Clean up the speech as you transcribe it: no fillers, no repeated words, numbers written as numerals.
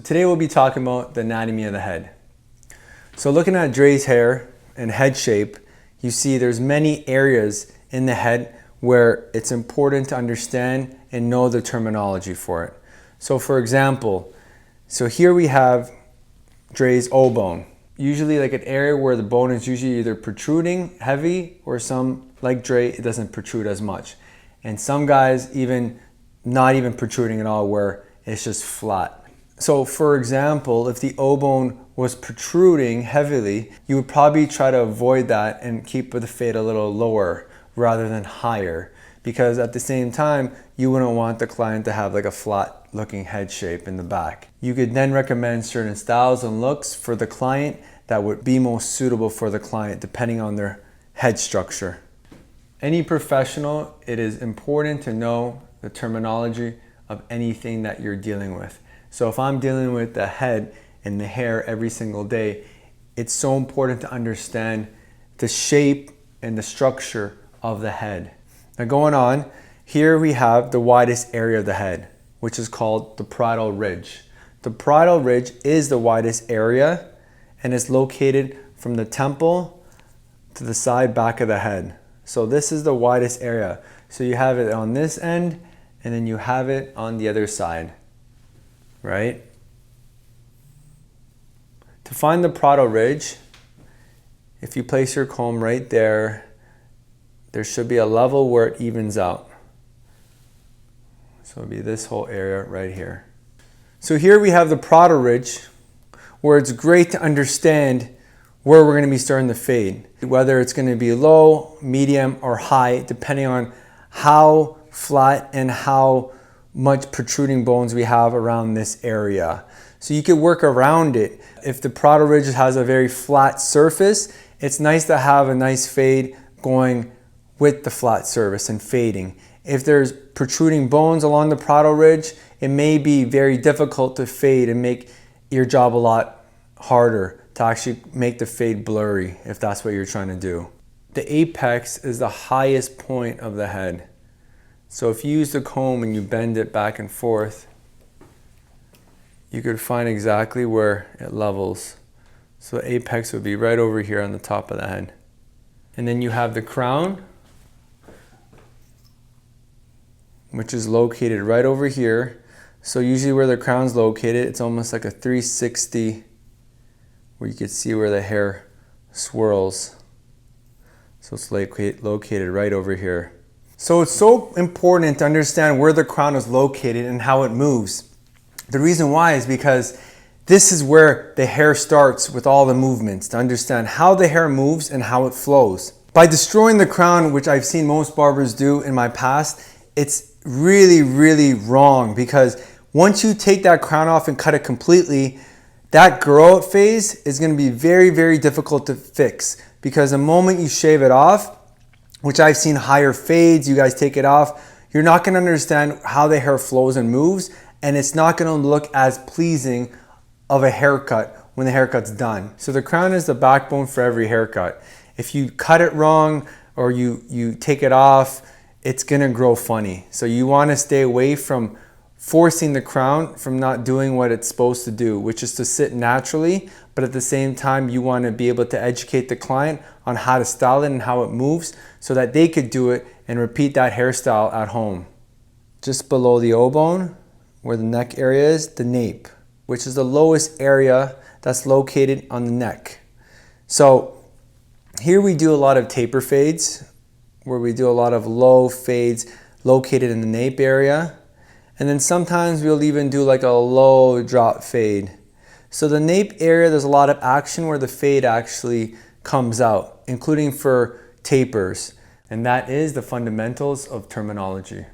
Today we'll be talking about the anatomy of the head. So looking at Dre's hair and head shape, you see there's many areas in the head where it's important to understand and know the terminology for it. So for example, here we have Dre's O bone. Usually like an area where the bone is usually either protruding heavy, or some, like Dre, it doesn't protrude as much. And some guys even not even protruding at all, where it's just flat. So for example, if the O bone was protruding heavily, you would probably try to avoid that and keep the fade a little lower rather than higher, because at the same time, you wouldn't want the client to have like a flat looking head shape in the back. You could then recommend certain styles and looks for the client that would be most suitable for the client depending on their head structure. Any professional, it is important to know the terminology of anything that you're dealing with. So if I'm dealing with the head and the hair every single day, it's so important to understand the shape and the structure of the head. Now going on, here we have the widest area of the head, which is called the parietal ridge. The parietal ridge is the widest area and is located from the temple to the side back of the head. So this is the widest area. So you have it on this end and then you have it on the other side. Right? To find the parietal ridge, if you place your comb right there, there should be a level where it evens out. So it'll be this whole area right here. So here we have the parietal ridge, where it's great to understand where we're going to be starting the fade. Whether it's going to be low, medium, or high, depending on how flat and how much protruding bones we have around this area. So you could work around it. If the parietal ridge has a very flat surface, it's nice to have a nice fade going with the flat surface and fading. If there's protruding bones along the parietal ridge, it may be very difficult to fade and make your job a lot harder to actually make the fade blurry if that's what you're trying to do. The apex is the highest point of the head. So if you use the comb and you bend it back and forth, you could find exactly where it levels. So the apex would be right over here on the top of the head. And then you have the crown, which is located right over here. So usually where the crown's located, it's almost like a 360, where you can see where the hair swirls. So it's located right over here. So it's so important to understand where the crown is located and how it moves. The reason why is because this is where the hair starts with all the movements, to understand how the hair moves and how it flows. By destroying the crown, which I've seen most barbers do in my past, it's really, really wrong, because once you take that crown off and cut it completely, that grow out phase is going to be very, very difficult to fix, because the moment you shave it off, which I've seen higher fades, you guys take it off, you're not going to understand how the hair flows and moves, and it's not going to look as pleasing of a haircut when the haircut's done. So the crown is the backbone for every haircut. If you cut it wrong or you take it off, it's going to grow funny. So you want to stay away from forcing the crown from not doing what it's supposed to do, which is to sit naturally, but at the same time you want to be able to educate the client on how to style it and how it moves so that they could do it and repeat that hairstyle at home. Just below the O bone, where the neck area is, the nape, which is the lowest area that's located on the neck. So here we do a lot of taper fades, where we do a lot of low fades located in the nape area. And then sometimes we'll even do like a low drop fade. So the nape area, there's a lot of action where the fade actually comes out, including for tapers. And that is the fundamentals of terminology.